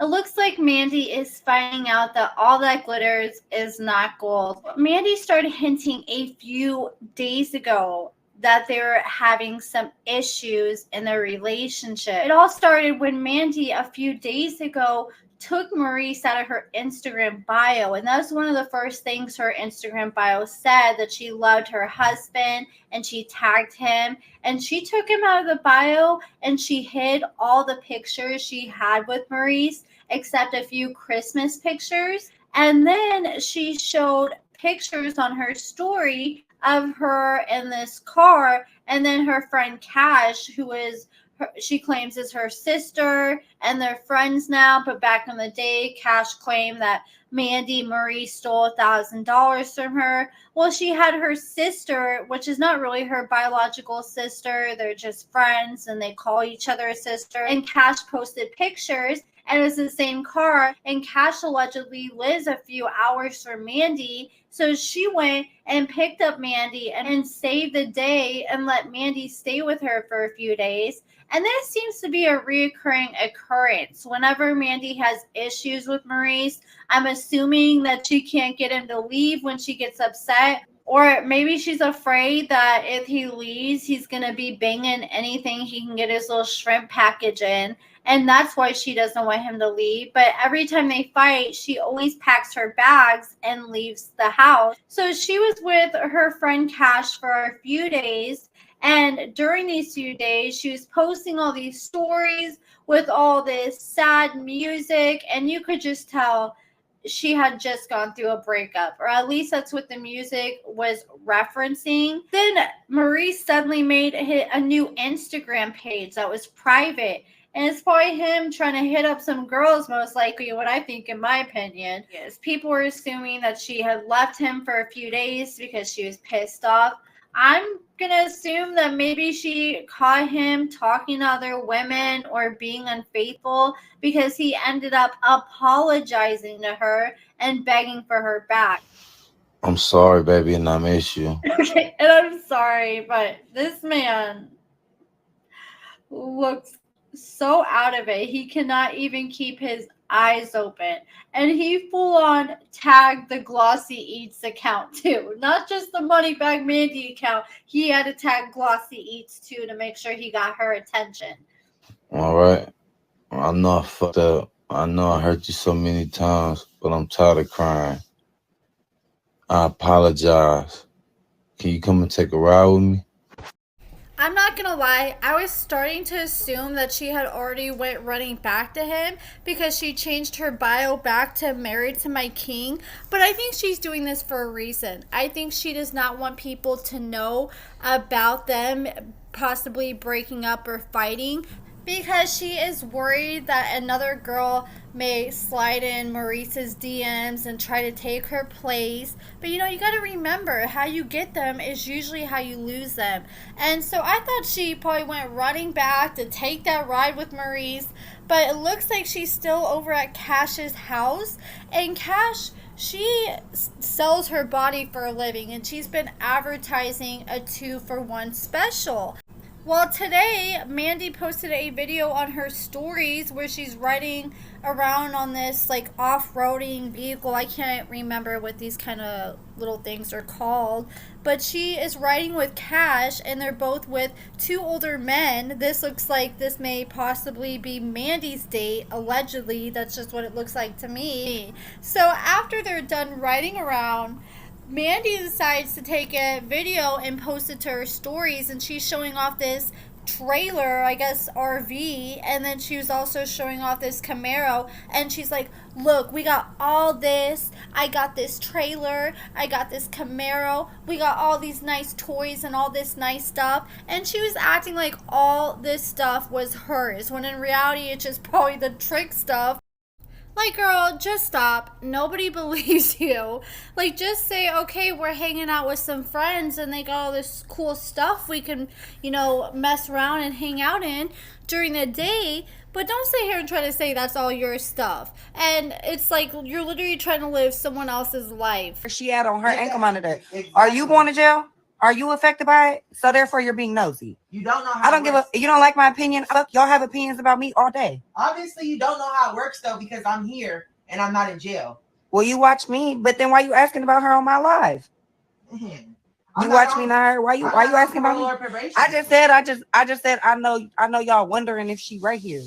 It looks like Mandy is finding out that all that glitters is not gold. Mandy started hinting a few days ago that they were having some issues in their relationship. It all started when Mandy a few days ago took Maurice out of her Instagram bio, and that's one of the first things her Instagram bio said, that she loved her husband and she tagged him, and she took him out of the bio and she hid all the pictures she had with Maurice except a few Christmas pictures. And then she showed pictures on her story of her in this car, and then her friend Cash, who is she claims is her sister, and they're friends now. But back in the day, Cash claimed that Mandy Maurice stole $1,000 from her. Well, she had her sister, which is not really her biological sister. They're just friends, and they call each other a sister. And Cash posted pictures, and it was the same car. And Cash allegedly lives a few hours from Mandy. So she went and picked up Mandy and saved the day and let Mandy stay with her for a few days. And this seems to be a reoccurring occurrence. Whenever Mandy has issues with Maurice, I'm assuming that she can't get him to leave when she gets upset. Or maybe she's afraid that if he leaves, he's going to be banging anything he can get his little shrimp package in. And that's why she doesn't want him to leave. But every time they fight, she always packs her bags and leaves the house. So she was with her friend Cash for a few days. And during these few days, she was posting all these stories with all this sad music. And you could just tell she had just gone through a breakup, or at least that's what the music was referencing. Then Maurice suddenly made a new Instagram page that was private. And it's probably him trying to hit up some girls, most likely, what I think, in my opinion. Is people were assuming that she had left him for a few days because she was pissed off. I'm going to assume that maybe she caught him talking to other women or being unfaithful, because he ended up apologizing to her and begging for her back. I'm sorry, baby, and I miss you. Okay, and I'm sorry, but this man looks so out of it. He cannot even keep his eyes open, and he full on tagged the Glossy Eats account too, not just the Moneybag Mandy account. He had to tag Glossy Eats too to make sure he got her attention. All right, I know I fucked up. I know I hurt you so many times, but I'm tired of crying. I apologize. Can you come and take a ride with me? I'm not gonna lie, I was starting to assume that she had already went running back to him because she changed her bio back to married to my king, but I think she's doing this for a reason. I think she does not want people to know about them possibly breaking up or fighting, because she is worried that another girl may slide in Maurice's DMs and try to take her place. But you got to remember, how you get them is usually how you lose them. And so I thought she probably went running back to take that ride with Maurice, but it looks like she's still over at Cash's house. And Cash, she sells her body for a living, and she's been advertising a 2-for-1 special. Well, today, Mandy posted a video on her stories where she's riding around on this, off-roading vehicle. I can't remember what these kind of little things are called. But she is riding with Cash, and they're both with 2 older men. This looks like this may possibly be Mandy's date, allegedly. That's just what it looks like to me. So after they're done riding around, Mandy decides to take a video and post it to her stories, and she's showing off this trailer, I guess RV, and then she was also showing off this Camaro, and she's like, look, we got all this, I got this trailer, I got this Camaro, we got all these nice toys and all this nice stuff, and she was acting like all this stuff was hers, when in reality it's just probably the trick stuff. Like, girl, just stop. Nobody believes you. Just say, okay, we're hanging out with some friends and they got all this cool stuff we can, mess around and hang out in during the day. But don't sit here and try to say that's all your stuff. And it's like you're literally trying to live someone else's life. She had on her ankle monitor. Are you going to jail? Are you affected by it? So therefore, you're being nosy. You don't know how I don't give a. You don't like my opinion. Y'all have opinions about me all day. Obviously, you don't know how it works though, because I'm here and I'm not in jail. Well, you watch me, but then why you asking about her on my live? You watch me, not her. Why you asking about me? I just said I know y'all wondering if she right here.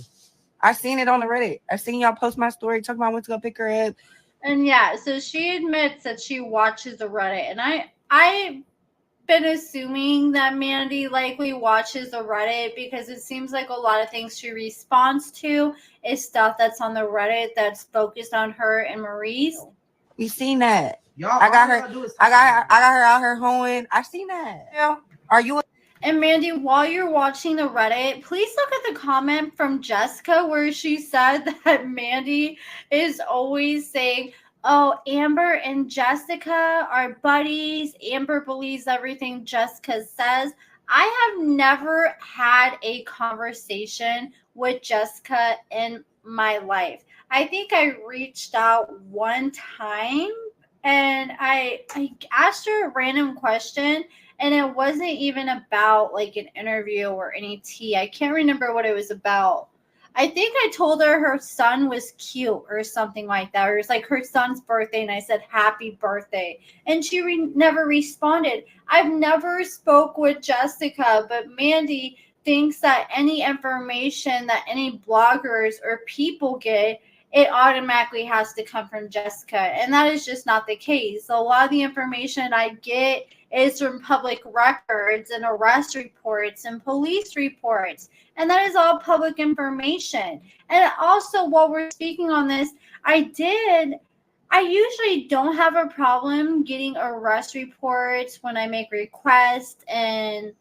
I seen it on the Reddit. I seen y'all post my story talking about I went to go pick her up. And yeah, so she admits that she watches the Reddit, and I've been assuming that Mandy likely watches the Reddit because it seems like a lot of things she responds to is stuff that's on the Reddit that's focused on her and Maurice. We seen that. I got her out here hoeing. I seen that. Yeah. Are you? And Mandy, while you're watching the Reddit, please look at the comment from Jessica where she said that Mandy is always saying, oh, Amber and Jessica are buddies. Amber believes everything Jessica says. I have never had a conversation with Jessica in my life. I think I reached out one time and I asked her a random question, and it wasn't even about like an interview or any tea. I can't remember what it was about. I think I told her son was cute or something like that. Or it was like her son's birthday, and I said, happy birthday. And she never responded. I've never spoke with Jessica, but Mandy thinks that any information that any bloggers or people get, it automatically has to come from Jessica. And that is just not the case. So a lot of the information I get is from public records and arrest reports and police reports. And that is all public information. And also, while we're speaking on this, I usually don't have a problem getting arrest reports when I make requests and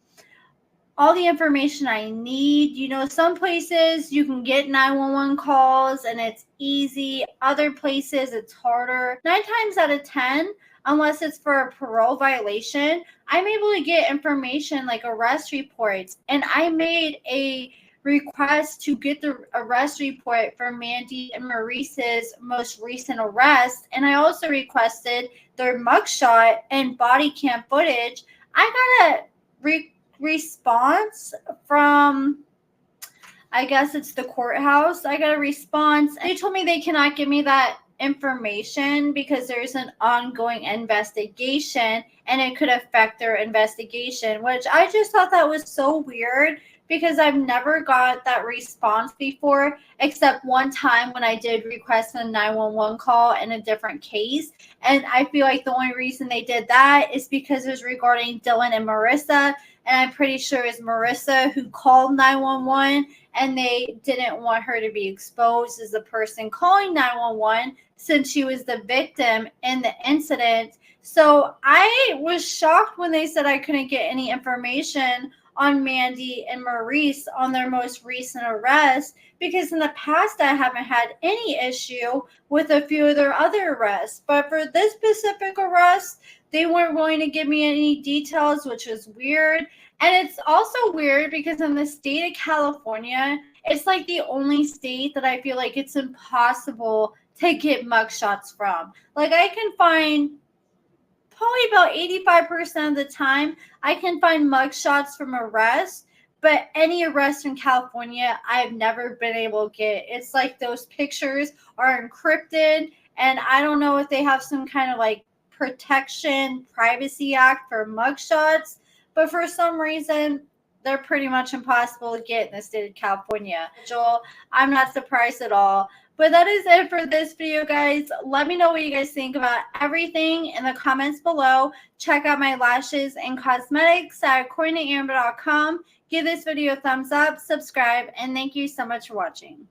all the information I need. You know, some places you can get 911 calls and it's easy. Other places it's harder. 9 times out of 10, unless it's for a parole violation, I'm able to get information like arrest reports. And I made a request to get the arrest report for Mandy and Maurice's most recent arrest. And I also requested their mugshot and body cam footage. I got a response from, I guess it's the courthouse. I got a response. They told me they cannot give me that information because there's an ongoing investigation and it could affect their investigation, which I just thought that was so weird because I've never got that response before, except one time when I did request a 911 call in a different case. And I feel like the only reason they did that is because it was regarding Dylan and Marissa. And I'm pretty sure it was Marissa who called 911, and they didn't want her to be exposed as the person calling 911 since she was the victim in the incident. So I was shocked when they said I couldn't get any information on Mandy and Maurice on their most recent arrest, because in the past I haven't had any issue with a few of their other arrests. But for this specific arrest, they weren't willing to give me any details, which was weird. And it's also weird because in the state of California, it's like the only state that I feel like it's impossible to get mugshots from. Like I can find probably about 85% of the time, I can find mugshots from arrests, but any arrest in California, I've never been able to get. It's like those pictures are encrypted, and I don't know if they have some kind of like protection privacy act for mugshots, but for some reason, they're pretty much impossible to get in the state of California. Joel, I'm not surprised at all. But that is it for this video, guys. Let me know what you guys think about everything in the comments below. Check out my lashes and cosmetics at AccordingtoAmber.com. Give this video a thumbs up, subscribe, and thank you so much for watching.